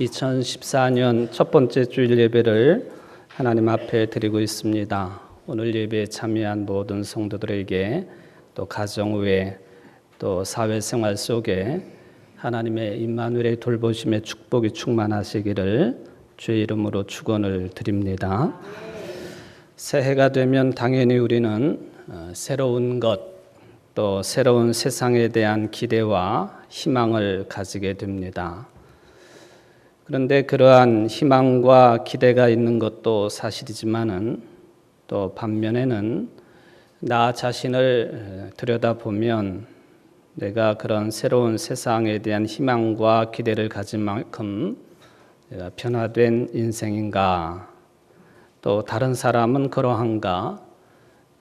2014년 첫 번째 주일 예배를 하나님 앞에 드리고 있습니다. 오늘 예배에 참여한 모든 성도들에게 또 가정 외 또 사회생활 속에 하나님의 임마누엘의 돌보심의 축복이 충만하시기를 주의 이름으로 축원을 드립니다. 새해가 되면 당연히 우리는 새로운 것, 또 새로운 세상에 대한 기대와 희망을 가지게 됩니다. 그런데 그러한 희망과 기대가 있는 것도 사실이지만은 또 반면에는 나 자신을 들여다보면 내가 그런 새로운 세상에 대한 희망과 기대를 가진 만큼 내가 변화된 인생인가, 또 다른 사람은 그러한가,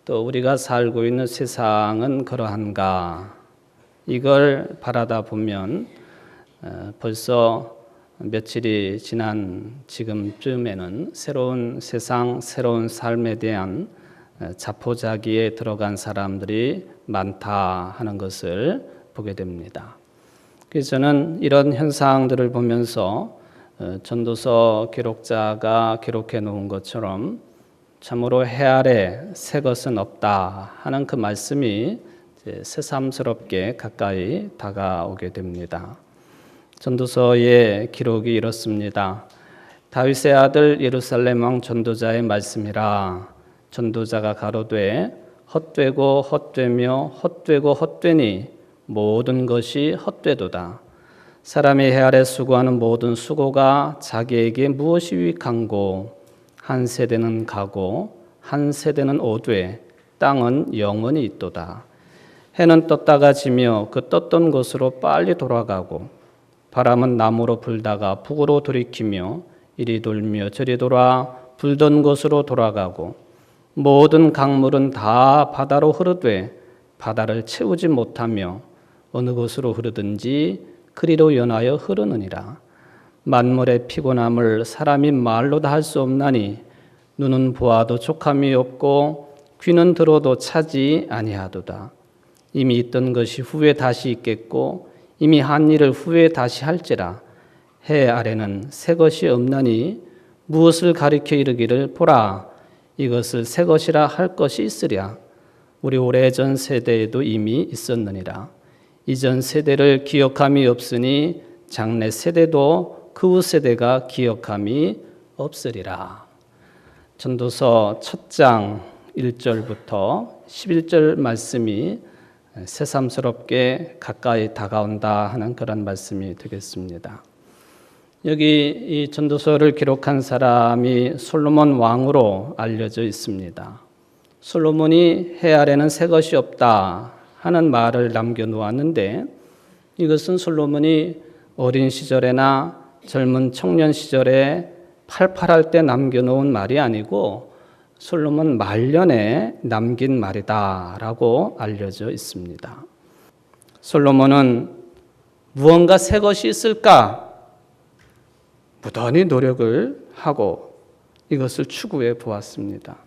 또 우리가 살고 있는 세상은 그러한가, 이걸 바라다 보면 벌써 며칠이 지난 지금쯤에는 새로운 세상, 새로운 삶에 대한 자포자기에 들어간 사람들이 많다 하는 것을 보게 됩니다. 그래서 저는 이런 현상들을 보면서 전도서 기록자가 기록해 놓은 것처럼 참으로 해 아래 새 것은 없다 하는 그 말씀이 새삼스럽게 가까이 다가오게 됩니다. 전도서의 기록이 이렇습니다. 다윗의 아들 예루살렘 왕 전도자의 말씀이라. 전도자가 가로되 헛되고 헛되며 헛되고 헛되니 모든 것이 헛되도다. 사람이 해 아래 수고하는 모든 수고가 자기에게 무엇이 유익한고, 한 세대는 가고 한 세대는 오되 땅은 영원히 있도다. 해는 떴다가 지며 그 떴던 곳으로 빨리 돌아가고 바람은 남으로 불다가 북으로 돌이키며 이리 돌며 저리 돌아 불던 곳으로 돌아가고 모든 강물은 다 바다로 흐르되 바다를 채우지 못하며 어느 곳으로 흐르든지 그리로 연하여 흐르느니라. 만물의 피곤함을 사람이 말로 다 할 수 없나니 눈은 보아도 족함이 없고 귀는 들어도 차지 아니하도다. 이미 있던 것이 후에 다시 있겠고 이미 한 일을 후에 다시 할지라. 해 아래는 새 것이 없나니 무엇을 가리켜 이르기를 보라 이것을 새 것이라 할 것이 있으랴. 우리 오래전 세대에도 이미 있었느니라. 이전 세대를 기억함이 없으니 장래 세대도 그 후 세대가 기억함이 없으리라. 전도서 첫 장 1절부터 11절 말씀이 새삼스럽게 가까이 다가온다 하는 그런 말씀이 되겠습니다. 여기 이 전도서를 기록한 사람이 솔로몬 왕으로 알려져 있습니다. 솔로몬이 해 아래는 새 것이 없다 하는 말을 남겨놓았는데 이것은 솔로몬이 어린 시절에나 젊은 청년 시절에 팔팔할 때 남겨놓은 말이 아니고 솔로몬 말년에 남긴 말이다라고 알려져 있습니다. 솔로몬은 무언가 새 것이 있을까? 무던히 노력을 하고 이것을 추구해 보았습니다.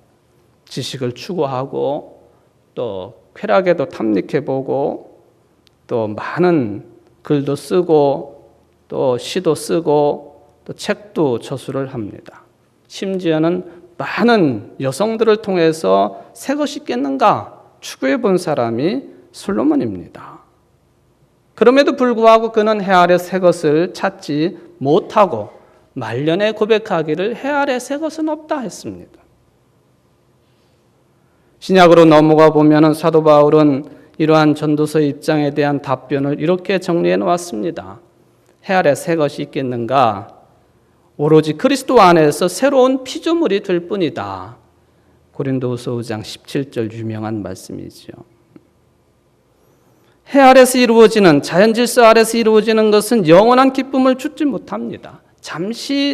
지식을 추구하고 또 쾌락에도 탐닉해 보고 또 많은 글도 쓰고 또 시도 쓰고 또 책도 저술을 합니다. 심지어는 많은 여성들을 통해서 새 것이 있겠는가 추구해 본 사람이 솔로몬입니다. 그럼에도 불구하고 그는 해 아래 새 것을 찾지 못하고 말년에 고백하기를 해 아래 새 것은 없다 했습니다. 신약으로 넘어가 보면 사도 바울은 이러한 전도서의 입장에 대한 답변을 이렇게 정리해 놓았습니다. 해 아래 새 것이 있겠는가? 오로지 그리스도 안에서 새로운 피조물이 될 뿐이다. 고린도후서 5장 17절 유명한 말씀이죠. 해 아래서 이루어지는 자연 질서 아래서 이루어지는 것은 영원한 기쁨을 주지 못합니다.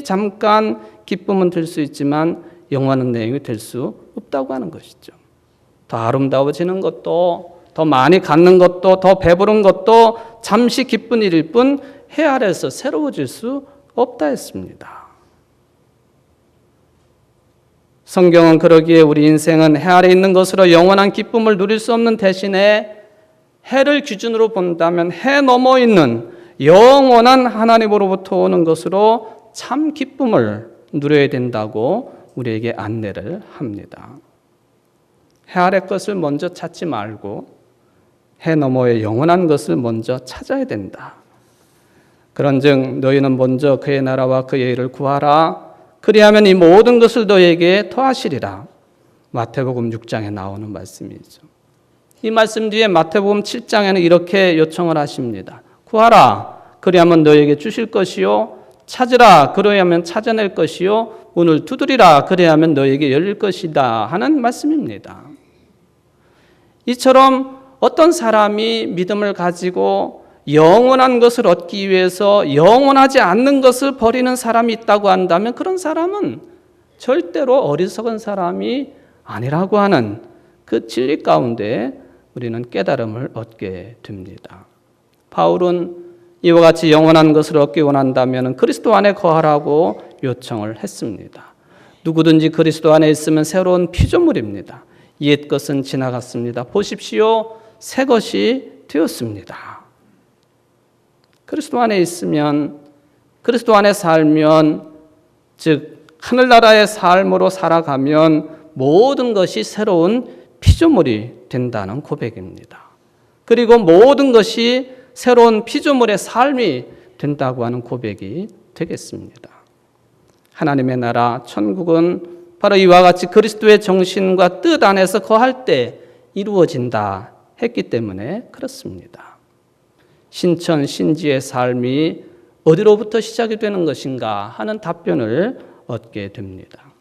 잠깐 기쁨은 들 수 있지만 영원한 내용이 될 수 없다고 하는 것이죠. 더 아름다워지는 것도 더 많이 갖는 것도 더 배부른 것도 잠시 기쁜 일일 뿐 해 아래서 새로워질 수 없다 했습니다. 성경은 그러기에 우리 인생은 해 아래 있는 것으로 영원한 기쁨을 누릴 수 없는 대신에 해를 기준으로 본다면 해 넘어 있는 영원한 하나님으로부터 오는 것으로 참 기쁨을 누려야 된다고 우리에게 안내를 합니다. 해 아래 것을 먼저 찾지 말고 해 너머의 영원한 것을 먼저 찾아야 된다. 그런즉 너희는 먼저 그의 나라와 그의 일을 구하라. 그리하면 이 모든 것을 너희에게 더하시리라. 마태복음 6장에 나오는 말씀이죠. 이 말씀 뒤에 마태복음 7장에는 이렇게 요청을 하십니다. 구하라. 그리하면 너희에게 주실 것이요. 찾으라. 그리하면 찾아낼 것이요. 문을 두드리라. 그리하면 너희에게 열릴 것이다. 하는 말씀입니다. 이처럼 어떤 사람이 믿음을 가지고 영원한 것을 얻기 위해서 영원하지 않는 것을 버리는 사람이 있다고 한다면 그런 사람은 절대로 어리석은 사람이 아니라고 하는 그 진리 가운데 우리는 깨달음을 얻게 됩니다. 바울은 이와 같이 영원한 것을 얻기 원한다면 그리스도 안에 거하라고 요청을 했습니다. 누구든지 그리스도 안에 있으면 새로운 피조물입니다. 옛 것은 지나갔습니다. 보십시오. 새 것이 되었습니다. 그리스도 안에 있으면, 그리스도 안에 살면, 즉 하늘나라의 삶으로 살아가면 모든 것이 새로운 피조물이 된다는 고백입니다. 그리고 모든 것이 새로운 피조물의 삶이 된다고 하는 고백이 되겠습니다. 하나님의 나라, 천국은 바로 이와 같이 그리스도의 정신과 뜻 안에서 거할 때 이루어진다 했기 때문에 그렇습니다. 신천, 신지의 삶이 어디로부터 시작이 되는 것인가 하는 답변을 얻게 됩니다.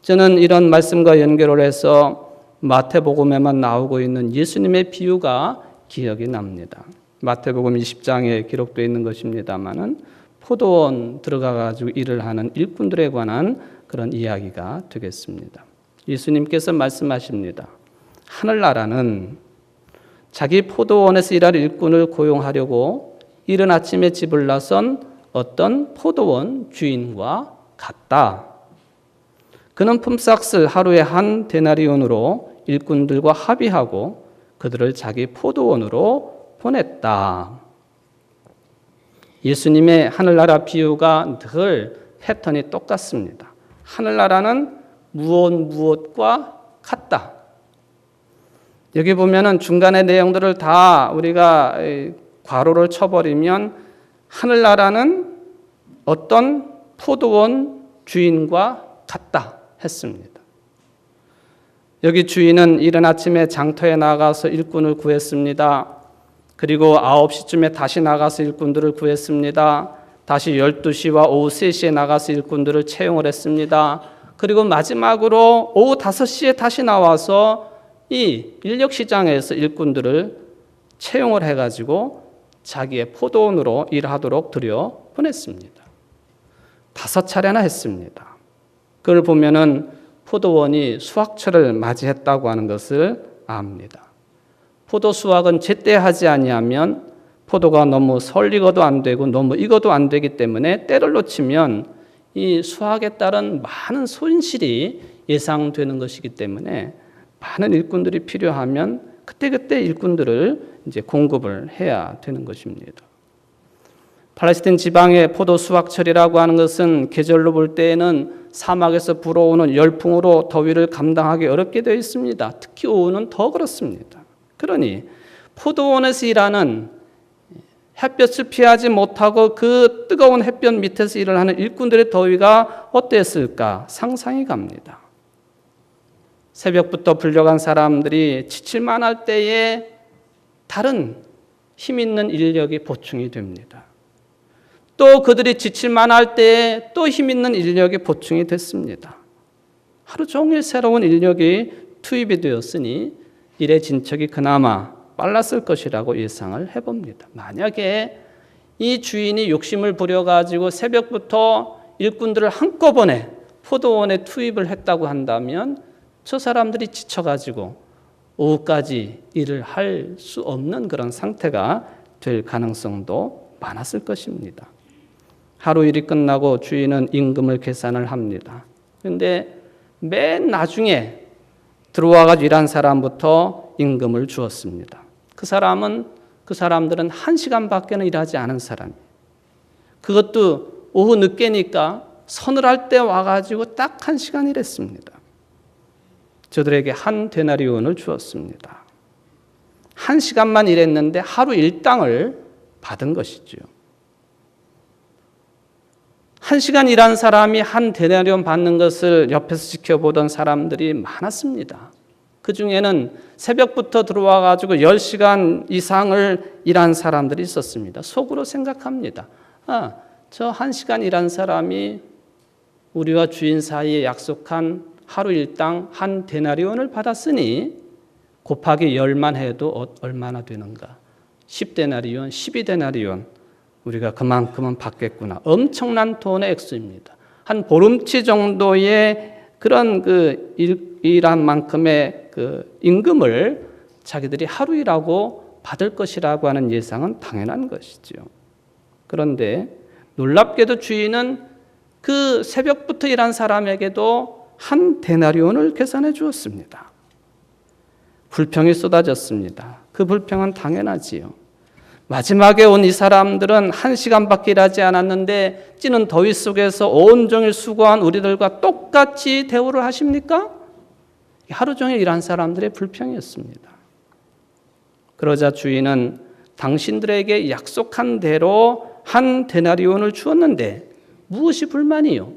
저는 이런 말씀과 연결을 해서 마태복음에만 나오고 있는 예수님의 비유가 기억이 납니다. 마태복음 20장에 기록되어 있는 것입니다만은 포도원 들어가가지고 일을 하는 일꾼들에 관한 그런 이야기가 되겠습니다. 예수님께서 말씀하십니다. 하늘나라는 자기 포도원에서 일할 일꾼을 고용하려고 이른 아침에 집을 나선 어떤 포도원 주인과 같다. 그는 품삯을 하루에 한 데나리온으로 일꾼들과 합의하고 그들을 자기 포도원으로 보냈다. 예수님의 하늘나라 비유가 늘 패턴이 똑같습니다. 하늘나라는 무엇과 같다. 여기 보면은 중간의 내용들을 다 우리가 괄호를 쳐버리면 하늘나라는 어떤 포도원 주인과 같다 했습니다. 여기 주인은 이른 아침에 장터에 나가서 일꾼을 구했습니다. 그리고 9시쯤에 다시 나가서 일꾼들을 구했습니다. 다시 12시와 오후 3시에 나가서 일꾼들을 채용을 했습니다. 그리고 마지막으로 오후 5시에 다시 나와서 이 인력시장에서 일꾼들을 채용을 해가지고 자기의 포도원으로 일하도록 들여 보냈습니다. 5차례나 했습니다. 그걸 보면은 포도원이 수확철을 맞이했다고 하는 것을 압니다. 포도 수확은 제때 하지 아니하면 포도가 너무 설익어도 안 되고 너무 익어도 안 되기 때문에 때를 놓치면 이 수확에 따른 많은 손실이 예상되는 것이기 때문에 많은 일꾼들이 필요하면 그때그때 일꾼들을 이제 공급을 해야 되는 것입니다. 팔레스틴 지방의 포도 수확철이라고 하는 것은 계절로 볼 때에는 사막에서 불어오는 열풍으로 더위를 감당하기 어렵게 되어 있습니다. 특히 오후는 더 그렇습니다. 그러니 포도원에서 일하는 햇볕을 피하지 못하고 그 뜨거운 햇볕 밑에서 일을 하는 일꾼들의 더위가 어땠을까 상상이 갑니다. 새벽부터 불려간 사람들이 지칠만 할 때에 다른 힘 있는 인력이 보충이 됩니다. 또 그들이 지칠만 할 때에 또 힘 있는 인력이 보충이 됐습니다. 하루 종일 새로운 인력이 투입이 되었으니 일의 진척이 그나마 빨랐을 것이라고 예상을 해봅니다. 만약에 이 주인이 욕심을 부려가지고 새벽부터 일꾼들을 한꺼번에 포도원에 투입을 했다고 한다면 저 사람들이 지쳐가지고 오후까지 일을 할 수 없는 그런 상태가 될 가능성도 많았을 것입니다. 하루 일이 끝나고 주인은 임금을 계산을 합니다. 그런데 맨 나중에 들어와가지고 일한 사람부터 임금을 주었습니다. 그 사람은 그 사람들은 1시간밖에는 일하지 않은 사람이에요. 그것도 오후 늦게니까 서늘할 때 와가지고 딱 1시간 일했습니다. 저들에게 한 데나리온을 주었습니다. 1시간만 일했는데 하루 일당을 받은 것이죠. 1시간 일한 사람이 한 데나리온 받는 것을 옆에서 지켜보던 사람들이 많았습니다. 그 중에는 새벽부터 들어와 가지고 10시간 이상을 일한 사람들이 있었습니다. 속으로 생각합니다. 저 1시간 일한 사람이 우리와 주인 사이에 약속한 하루 일당 한 데나리온을 받았으니 곱하기 10만 해도 얼마나 되는가? 10데나리온, 12데나리온 우리가 그만큼은 받겠구나. 엄청난 돈의 액수입니다. 한 보름치 정도의 그런 일한 만큼의 임금을 자기들이 하루 일하고 받을 것이라고 하는 예상은 당연한 것이죠. 그런데 놀랍게도 주인은 그 새벽부터 일한 사람에게도 한 데나리온을 계산해 주었습니다. 불평이 쏟아졌습니다. 그 불평은 당연하지요. 마지막에 온 이 사람들은 1시간밖에 일하지 않았는데 찌는 더위 속에서 온종일 수고한 우리들과 똑같이 대우를 하십니까? 하루 종일 일한 사람들의 불평이었습니다. 그러자 주인은 당신들에게 약속한 대로 한 데나리온을 주었는데 무엇이 불만이요?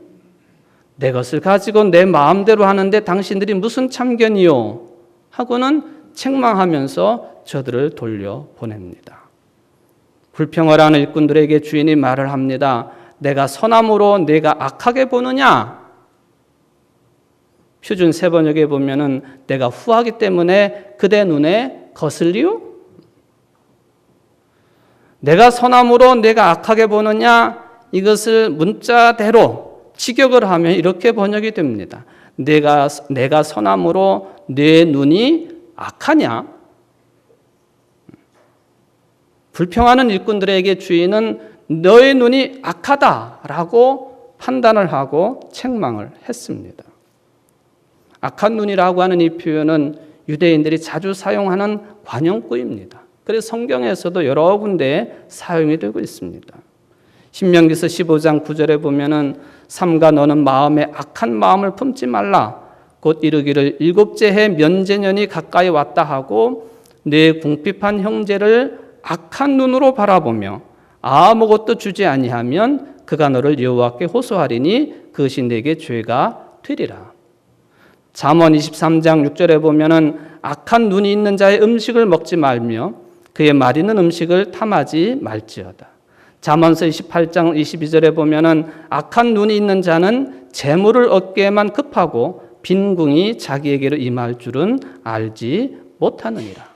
내 것을 가지고 내 마음대로 하는데 당신들이 무슨 참견이요? 하고는 책망하면서 저들을 돌려보냅니다. 불평을 하는 일꾼들에게 주인이 말을 합니다. 내가 선함으로 내가 악하게 보느냐? 표준 세번역에 보면은 내가 후하기 때문에 그대 눈에 거슬리요? 내가 선함으로 내가 악하게 보느냐? 이것을 문자대로 직역을 하면 이렇게 번역이 됩니다. 내가 선함으로 내 눈이 악하냐? 불평하는 일꾼들에게 주인은 너의 눈이 악하다라고 판단을 하고 책망을 했습니다. 악한 눈이라고 하는 이 표현은 유대인들이 자주 사용하는 관용구입니다. 그래서 성경에서도 여러 군데 사용이 되고 있습니다. 신명기서 15장 9절에 보면은 삼가 너는 마음에 악한 마음을 품지 말라. 곧 이르기를 7째 해 면제년이 가까이 왔다 하고 내 궁핍한 형제를 악한 눈으로 바라보며 아무것도 주지 아니하면 그가 너를 여호와께 호소하리니 그것이 내게 죄가 되리라. 잠언 23장 6절에 보면은 악한 눈이 있는 자의 음식을 먹지 말며 그의 마리는 음식을 탐하지 말지어다. 잠언서 28장 22절에 보면은 악한 눈이 있는 자는 재물을 얻기에만 급하고 빈궁이 자기에게로 임할 줄은 알지 못하느니라.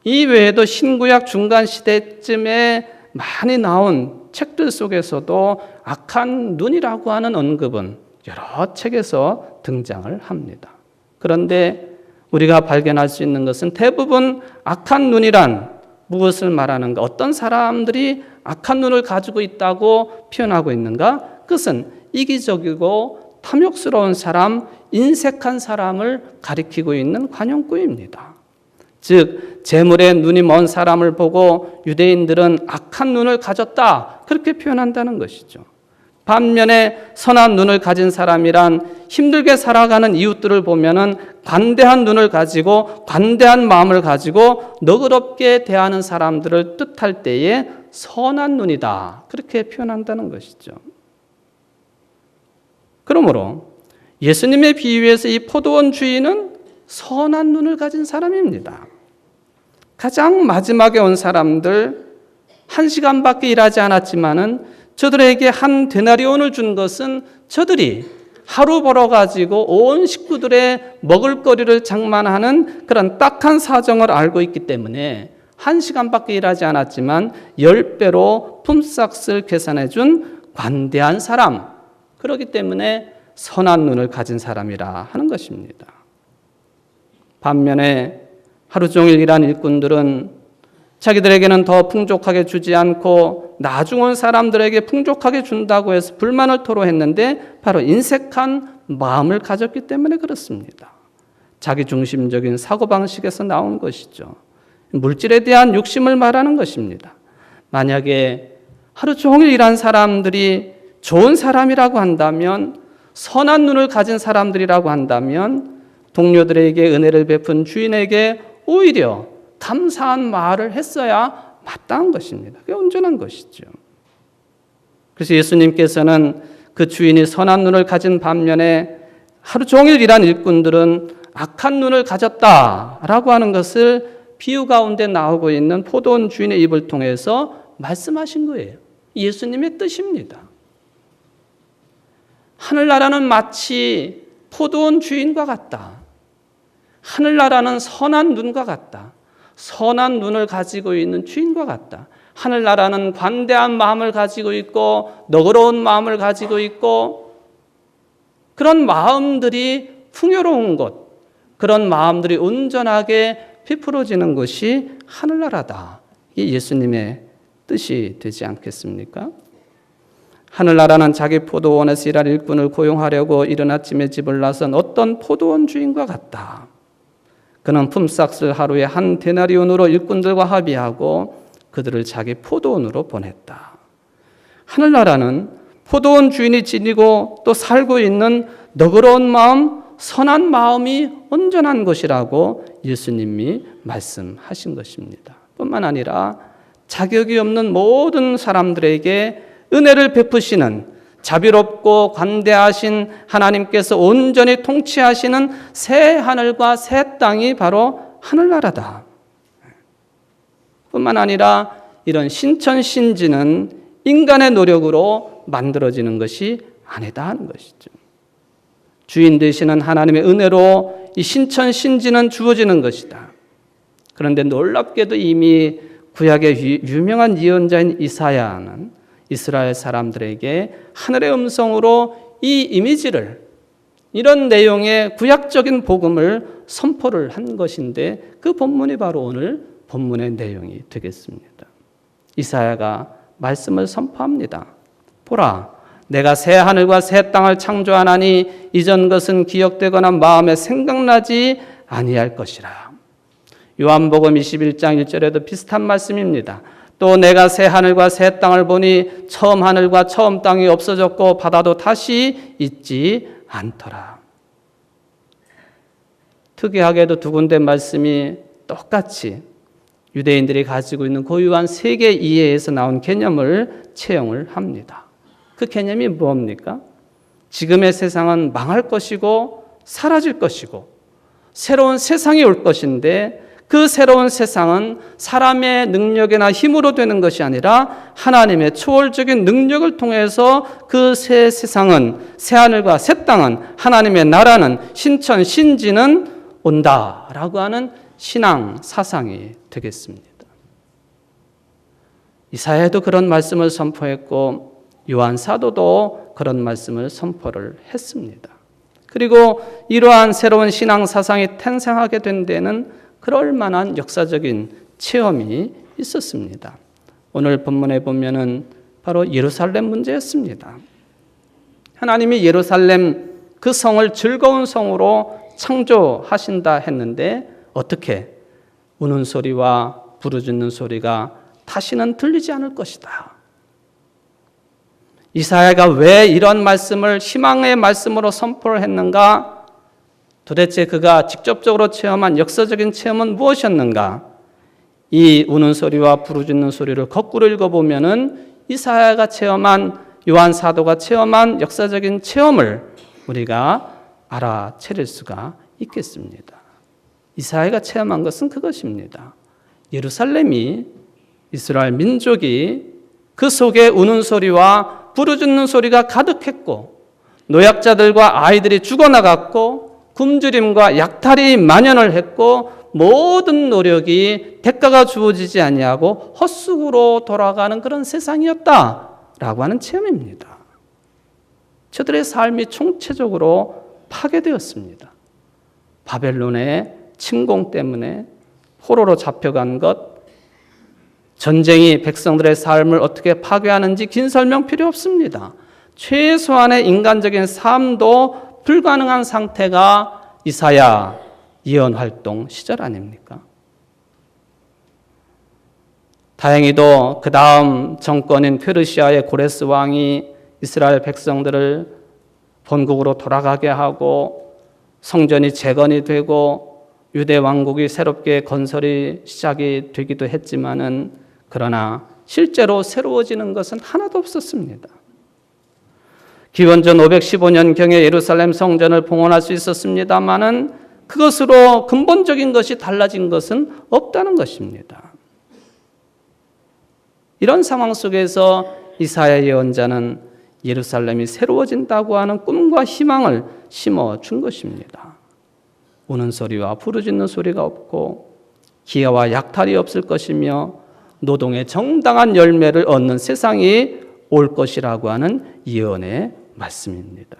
이 외에도 신구약 중간 시대쯤에 많이 나온 책들 속에서도 악한 눈이라고 하는 언급은 여러 책에서 등장을 합니다. 그런데 우리가 발견할 수 있는 것은 대부분 악한 눈이란 무엇을 말하는가? 어떤 사람들이 악한 눈을 가지고 있다고 표현하고 있는가? 그것은 이기적이고 탐욕스러운 사람, 인색한 사람을 가리키고 있는 관용구입니다. 즉 재물에 눈이 먼 사람을 보고 유대인들은 악한 눈을 가졌다 그렇게 표현한다는 것이죠. 반면에 선한 눈을 가진 사람이란 힘들게 살아가는 이웃들을 보면은 관대한 눈을 가지고 관대한 마음을 가지고 너그럽게 대하는 사람들을 뜻할 때에 선한 눈이다 그렇게 표현한다는 것이죠. 그러므로 예수님의 비유에서 이 포도원 주인은 선한 눈을 가진 사람입니다. 가장 마지막에 온 사람들 1시간밖에 일하지 않았지만은 저들에게 한 데나리온을 준 것은 저들이 하루 벌어가지고 온 식구들의 먹을거리를 장만하는 그런 딱한 사정을 알고 있기 때문에 1시간밖에 일하지 않았지만 10배로 품삯을 계산해 준 관대한 사람, 그렇기 때문에 선한 눈을 가진 사람이라 하는 것입니다. 반면에 하루 종일 일한 일꾼들은 자기들에게는 더 풍족하게 주지 않고 나중 온 사람들에게 풍족하게 준다고 해서 불만을 토로했는데 바로 인색한 마음을 가졌기 때문에 그렇습니다. 자기 중심적인 사고방식에서 나온 것이죠. 물질에 대한 욕심을 말하는 것입니다. 만약에 하루 종일 일한 사람들이 좋은 사람이라고 한다면, 선한 눈을 가진 사람들이라고 한다면 동료들에게 은혜를 베푼 주인에게 오히려 감사한 말을 했어야 마땅한 것입니다. 그게 온전한 것이죠. 그래서 예수님께서는 그 주인이 선한 눈을 가진 반면에 하루 종일 일한 일꾼들은 악한 눈을 가졌다라고 하는 것을 비유 가운데 나오고 있는 포도원 주인의 입을 통해서 말씀하신 거예요. 예수님의 뜻입니다. 하늘나라는 마치 포도원 주인과 같다. 하늘나라는 선한 눈과 같다. 선한 눈을 가지고 있는 주인과 같다. 하늘나라는 관대한 마음을 가지고 있고 너그러운 마음을 가지고 있고 그런 마음들이 풍요로운 곳, 그런 마음들이 온전하게 베풀어지는 것이 하늘나라다. 이 예수님의 뜻이 되지 않겠습니까? 하늘나라는 자기 포도원에서 일할 일꾼을 고용하려고 이른 아침에 집을 나선 어떤 포도원 주인과 같다. 그는 품삯을 하루에 한 데나리온으로 일꾼들과 합의하고 그들을 자기 포도원으로 보냈다. 하늘나라는 포도원 주인이 지니고 또 살고 있는 너그러운 마음, 선한 마음이 온전한 것이라고 예수님이 말씀하신 것입니다. 뿐만 아니라 자격이 없는 모든 사람들에게 은혜를 베푸시는 자비롭고 관대하신 하나님께서 온전히 통치하시는 새 하늘과 새 땅이 바로 하늘나라다. 뿐만 아니라 이런 신천신지는 인간의 노력으로 만들어지는 것이 아니다 하는 것이죠. 주인 되시는 하나님의 은혜로 이 신천신지는 주어지는 것이다. 그런데 놀랍게도 이미 구약의 유명한 예언자인 이사야는 이스라엘 사람들에게 하늘의 음성으로 이 이미지를, 이런 내용의 구약적인 복음을 선포를 한 것인데 그 본문이 바로 오늘 본문의 내용이 되겠습니다. 이사야가 말씀을 선포합니다. 보라, 내가 새 하늘과 새 땅을 창조하나니 이전 것은 기억되거나 마음에 생각나지 아니할 것이라. 요한복음 21장 1절에도 비슷한 말씀입니다. 또 내가 새 하늘과 새 땅을 보니 처음 하늘과 처음 땅이 없어졌고 바다도 다시 있지 않더라. 특이하게도 두 군데 말씀이 똑같이 유대인들이 가지고 있는 고유한 세계 이해에서 나온 개념을 채용을 합니다. 그 개념이 뭡니까? 지금의 세상은 망할 것이고 사라질 것이고 새로운 세상이 올 것인데 그 새로운 세상은 사람의 능력이나 힘으로 되는 것이 아니라 하나님의 초월적인 능력을 통해서 그 새 세상은, 새 하늘과 새 땅은, 하나님의 나라는, 신천 신지는 온다라고 하는 신앙 사상이 되겠습니다. 이사야도 그런 말씀을 선포했고 요한 사도도 그런 말씀을 선포를 했습니다. 그리고 이러한 새로운 신앙 사상이 탄생하게 된 데는 그럴 만한 역사적인 체험이 있었습니다. 오늘 본문에 보면은 바로 예루살렘 문제였습니다. 하나님이 예루살렘 그 성을 즐거운 성으로 창조하신다 했는데 어떻게? 우는 소리와 부르짖는 소리가 다시는 들리지 않을 것이다. 이사야가 왜 이런 말씀을 희망의 말씀으로 선포를 했는가? 도대체 그가 직접적으로 체험한 역사적인 체험은 무엇이었는가? 이 우는 소리와 부르짖는 소리를 거꾸로 읽어보면은 이사야가 체험한, 요한 사도가 체험한 역사적인 체험을 우리가 알아차릴 수가 있겠습니다. 이사야가 체험한 것은 그것입니다. 예루살렘이, 이스라엘 민족이 그 속에 우는 소리와 부르짖는 소리가 가득했고 노약자들과 아이들이 죽어나갔고 굶주림과 약탈이 만연을 했고 모든 노력이 대가가 주어지지 아니하고 헛수고로 돌아가는 그런 세상이었다라고 하는 체험입니다. 저들의 삶이 총체적으로 파괴되었습니다. 바벨론의 침공 때문에 포로로 잡혀간 것, 전쟁이 백성들의 삶을 어떻게 파괴하는지 긴 설명 필요 없습니다. 최소한의 인간적인 삶도 불가능한 상태가 이사야 예언 활동 시절 아닙니까? 다행히도 그 다음 정권인 페르시아의 고레스 왕이 이스라엘 백성들을 본국으로 돌아가게 하고 성전이 재건이 되고 유대 왕국이 새롭게 건설이 시작이 되기도 했지만은 그러나 실제로 새로워지는 것은 하나도 없었습니다. 기원전 515년경에 예루살렘 성전을 봉헌할 수 있었습니다마는 그것으로 근본적인 것이 달라진 것은 없다는 것입니다. 이런 상황 속에서 이사야 예언자는 예루살렘이 새로워진다고 하는 꿈과 희망을 심어준 것입니다. 우는 소리와 부르짖는 소리가 없고 기아와 약탈이 없을 것이며 노동의 정당한 열매를 얻는 세상이 올 것이라고 하는 예언의 말씀입니다.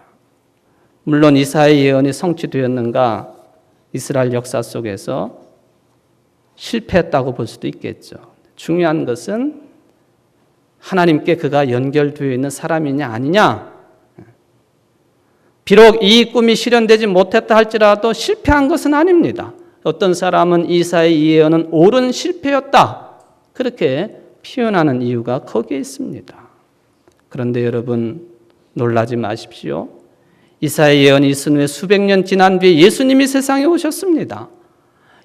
물론 이사야의 예언이 성취되었는가? 이스라엘 역사 속에서 실패했다고 볼 수도 있겠죠. 중요한 것은 하나님께 그가 연결되어 있는 사람이냐 아니냐. 비록 이 꿈이 실현되지 못했다 할지라도 실패한 것은 아닙니다. 어떤 사람은 이사야의 예언은 옳은 실패였다, 그렇게 표현하는 이유가 거기에 있습니다. 그런데 여러분 놀라지 마십시오. 이사야 예언이 있은 후에 수백 년 지난 뒤에 예수님이 세상에 오셨습니다.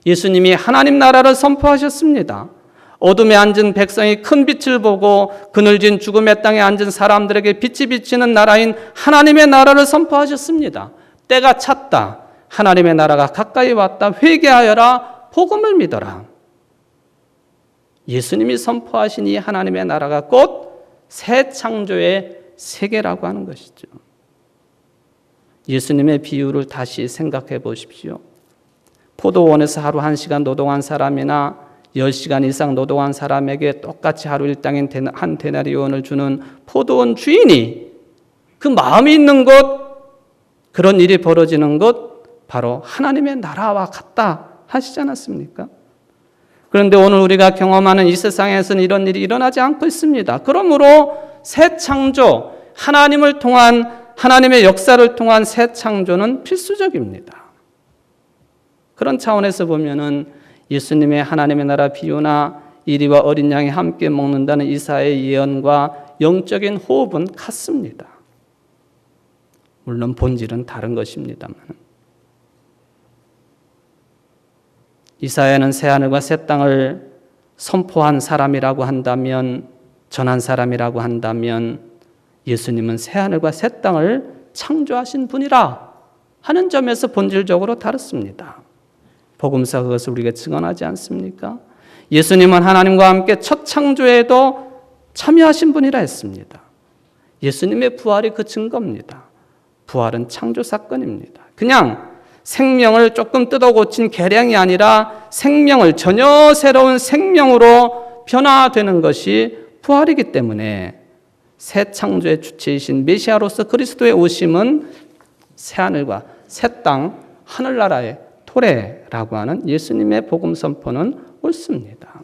예수님이 하나님 나라를 선포하셨습니다. 어둠에 앉은 백성이 큰 빛을 보고 그늘진 죽음의 땅에 앉은 사람들에게 빛이 비치는 나라인 하나님의 나라를 선포하셨습니다. 때가 찼다. 하나님의 나라가 가까이 왔다. 회개하여라. 복음을 믿어라. 예수님이 선포하신 이 하나님의 나라가 곧 새 창조의 세계라고 하는 것이죠. 예수님의 비유를 다시 생각해 보십시오. 포도원에서 하루 1시간 노동한 사람이나 10시간 이상 노동한 사람에게 똑같이 하루 일당인 한 데나리온을 주는 포도원 주인이 그 마음이 있는 것, 그런 일이 벌어지는 것 바로 하나님의 나라와 같다 하시지 않았습니까? 그런데 오늘 우리가 경험하는 이 세상에서는 이런 일이 일어나지 않고 있습니다. 그러므로 새 창조, 하나님을 통한 하나님의 역사를 통한 새 창조는 필수적입니다. 그런 차원에서 보면은 예수님의 하나님의 나라 비유나 이리와 어린 양이 함께 먹는다는 이사야의 예언과 영적인 호흡은 같습니다. 물론 본질은 다른 것입니다만. 이사야는 새하늘과 새 땅을 선포한 사람이라고 한다면, 전한 사람이라고 한다면 예수님은 새하늘과 새 땅을 창조하신 분이라 하는 점에서 본질적으로 다릅니다. 복음서 그것을 우리가 증언하지 않습니까? 예수님은 하나님과 함께 첫 창조에도 참여하신 분이라 했습니다. 예수님의 부활이 그 증거입니다. 부활은 창조 사건입니다. 그냥 생명을 조금 뜯어 고친 계량이 아니라 생명을 전혀 새로운 생명으로 변화되는 것이 부활이기 때문에 새 창조의 주체이신 메시아로서 그리스도의 오심은 새하늘과 새 땅, 하늘나라의 토래라고 하는 예수님의 복음 선포는 옳습니다.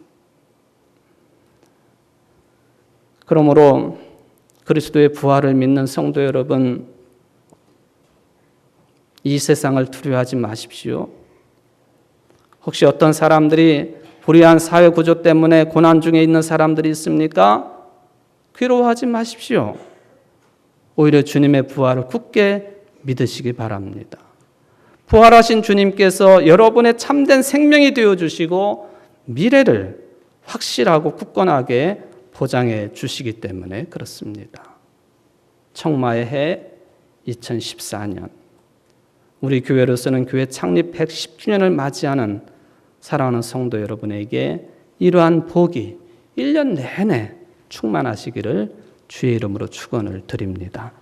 그러므로 그리스도의 부활을 믿는 성도 여러분, 이 세상을 두려워하지 마십시오. 혹시 어떤 사람들이 불의한 사회 구조 때문에 고난 중에 있는 사람들이 있습니까? 괴로워하지 마십시오. 오히려 주님의 부활을 굳게 믿으시기 바랍니다. 부활하신 주님께서 여러분의 참된 생명이 되어주시고 미래를 확실하고 굳건하게 보장해 주시기 때문에 그렇습니다. 청마의 해 2014년, 우리 교회로서는 교회 창립 110주년을 맞이하는 사랑하는 성도 여러분에게 이러한 복이 1년 내내 충만하시기를 주의 이름으로 축원을 드립니다.